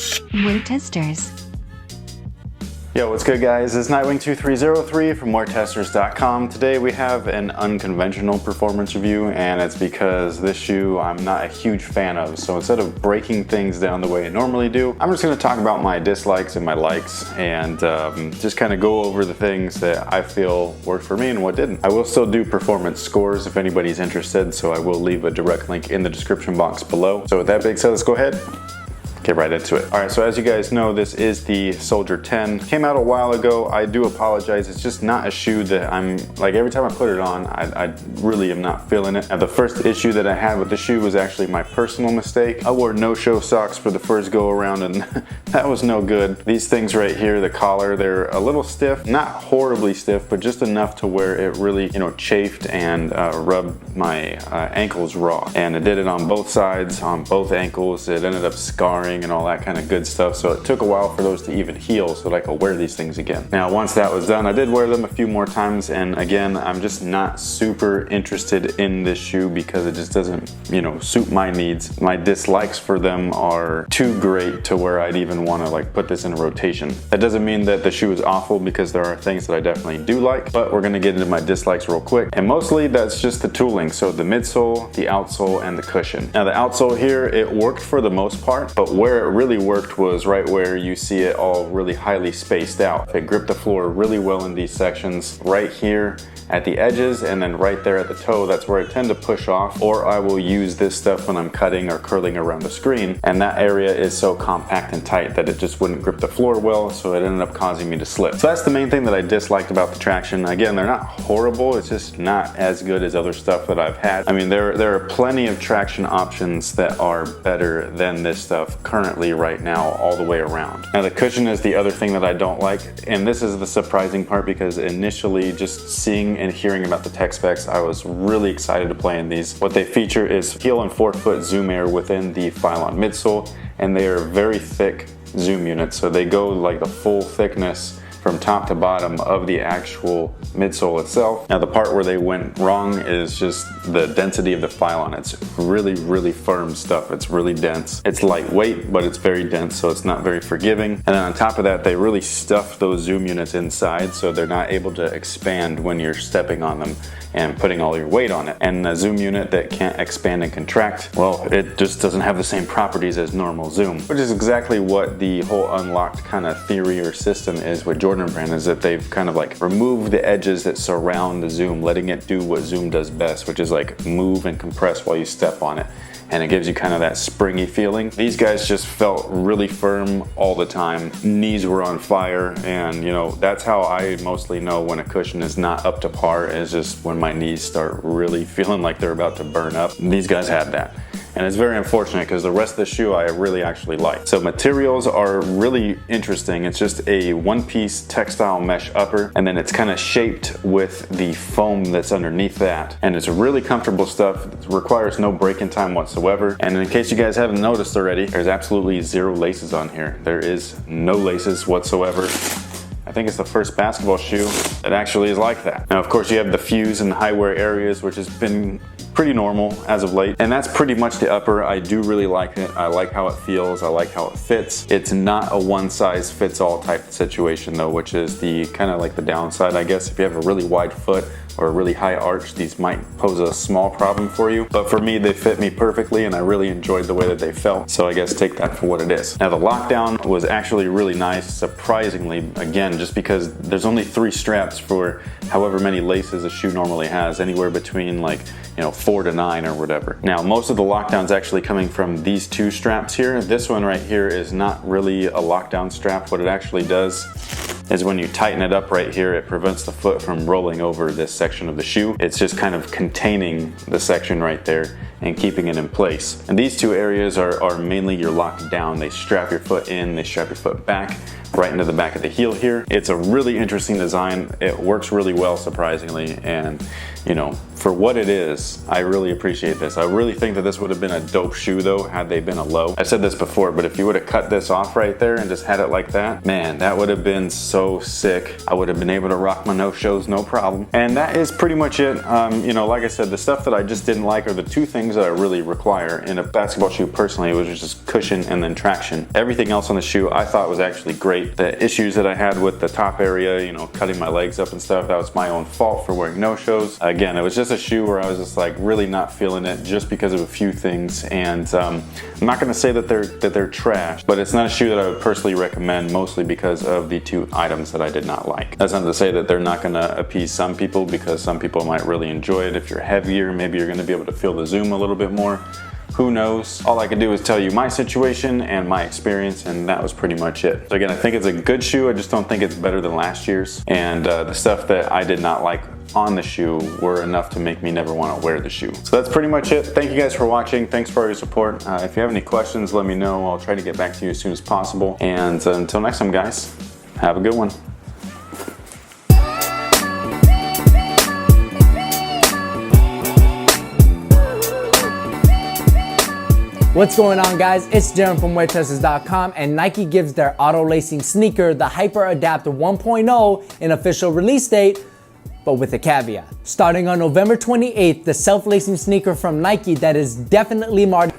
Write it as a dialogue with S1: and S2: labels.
S1: WearTesters.
S2: Yo, what's good guys? It's Nightwing2303 from WearTesters.com. Today we have an unconventional performance review, and it's because this shoe I'm not a huge fan of. So instead of breaking things down the way I normally do, I'm just going to talk about my dislikes and my likes, and just kind of go over the things that I feel worked for me and what didn't. I will still do performance scores if anybody's interested, so I will leave a direct link in the description box below. So with that being said, let's go ahead. Get right into it. All right, so as you guys know, this is the Soldier 10. Came out a while ago. I do apologize. It's just not a shoe that I'm, like, every time I put it on, I really am not feeling it. Now, the first issue that I had with the shoe was actually my personal mistake. I wore no-show socks for the first go around, and that was no good. These things right here, the collar, they're a little stiff, not horribly stiff, but just enough to where it really, chafed and rubbed my ankles raw. And it did it on both sides, on both ankles. It ended up scarring and all that kind of good stuff, so it took a while for those to even heal so that I could wear these things again. Now once that was done, I did wear them a few more times, and again, I'm just not super interested in this shoe because it just doesn't suit my needs. My dislikes for them are too great to where I'd even want to put this in a rotation. That doesn't mean that the shoe is awful, because there are things that I definitely do like, but we're going to get into my dislikes real quick, and mostly that's just the tooling. So the midsole, the outsole, and the cushion. Now the outsole here, it worked for the most part, but where it really worked was right where you see it all really highly spaced out. It gripped the floor really well in these sections. Right here at the edges, and then right there at the toe, that's where I tend to push off, or I will use this stuff when I'm cutting or curling around the screen, and that area is so compact and tight that it just wouldn't grip the floor well, so it ended up causing me to slip. So that's the main thing that I disliked about the traction. Again, they're not horrible, it's just not as good as other stuff that I've had. I mean, there are plenty of traction options that are better than this stuff currently right now all the way around. Now the cushion is the other thing that I don't like, and this is the surprising part, because initially just seeing and hearing about the tech specs, I was really excited to play in these. What they feature is heel and forefoot zoom air within the Phylon midsole, and they are very thick zoom units, so they go like the full thickness from top to bottom of the actual midsole itself. Now the part where they went wrong is just the density of the Phylon. It's really, really firm stuff. It's really dense. It's lightweight, but it's very dense, so it's not very forgiving. And then on top of that, they really stuff those zoom units inside, so they're not able to expand when you're stepping on them and putting all your weight on it. And a zoom unit that can't expand and contract, well, it just doesn't have the same properties as normal zoom, which is exactly what the whole unlocked kind of theory or system is with Jordan Brand, is that they've kind of removed the edges that surround the zoom, letting it do what zoom does best, which is move and compress while you step on it. And it gives you kind of that springy feeling. These guys just felt really firm all the time. Knees were on fire, and that's how I mostly know when a cushion is not up to par, is just when my knees start really feeling like they're about to burn up. These guys had that. And it's very unfortunate because the rest of the shoe I really actually like. So materials are really interesting. It's just a one-piece textile mesh upper, and then it's kind of shaped with the foam that's underneath that. And it's really comfortable stuff. It requires no break-in time whatsoever. And in case you guys haven't noticed already, there's absolutely zero laces on here. There is no laces whatsoever. I think it's the first basketball shoe that actually is like that. Now, of course, you have the fuse and high wear areas, which has been pretty normal as of late, and that's pretty much the upper. I do really like it. I like how it feels. I like how it fits. It's not a one-size-fits-all type of situation though, which is the kind of the downside, I guess. If you have a really wide foot or a really high arch, these might pose a small problem for you, but for me, they fit me perfectly, and I really enjoyed the way that they felt, so I guess take that for what it is. Now the lockdown was actually really nice, surprisingly, again, just because there's only 3 straps for however many laces a shoe normally has, anywhere between 4 to 9 or whatever. Now most of the lockdown's actually coming from these 2 straps here. This one right here is not really a lockdown strap. What it actually does is when you tighten it up right here, it prevents the foot from rolling over this section of the shoe. It's just kind of containing the section right there and keeping it in place. And these 2 areas are mainly your locked down. They strap your foot in, they strap your foot back, right into the back of the heel here. It's a really interesting design. It works really well, surprisingly, and you know, for what it is, I really appreciate this. I really think that this would have been a dope shoe though, had they been a low. I said this before, but if you would have cut this off right there and just had it like that, man, that would have been so sick. I would have been able to rock my no-shows, no problem. And that is pretty much it. You know, like I said, the stuff that I just didn't like are the two things that I really require in a basketball shoe personally, which is just cushion and then traction. Everything else on the shoe I thought was actually great. The issues that I had with the top area, you know, cutting my legs up and stuff, that was my own fault for wearing no-shows. Again, it was just a shoe where I was just like really not feeling it just because of a few things. And I'm not gonna say that they're trash, but it's not a shoe that I would personally recommend, mostly because of the two items that I did not like. That's not to say that they're not gonna appease some people, because some people might really enjoy it. If you're heavier, maybe you're gonna be able to feel the zoom a little bit more. Who knows? All I can do is tell you my situation and my experience, and that was pretty much it. So again, I think it's a good shoe. I just don't think it's better than last year's. And the stuff that I did not like on the shoe were enough to make me never want to wear the shoe. So that's pretty much it. Thank you guys for watching. Thanks for all your support. If you have any questions, let me know. I'll try to get back to you as soon as possible. And until next time, guys, have a good one.
S1: What's going on, guys? It's Darren from WearTesters.com, and Nike gives their auto-lacing sneaker the Hyper Adapt 1.0 an official release date, but with a caveat. Starting on November 28th, the self-lacing sneaker from Nike that is definitely marked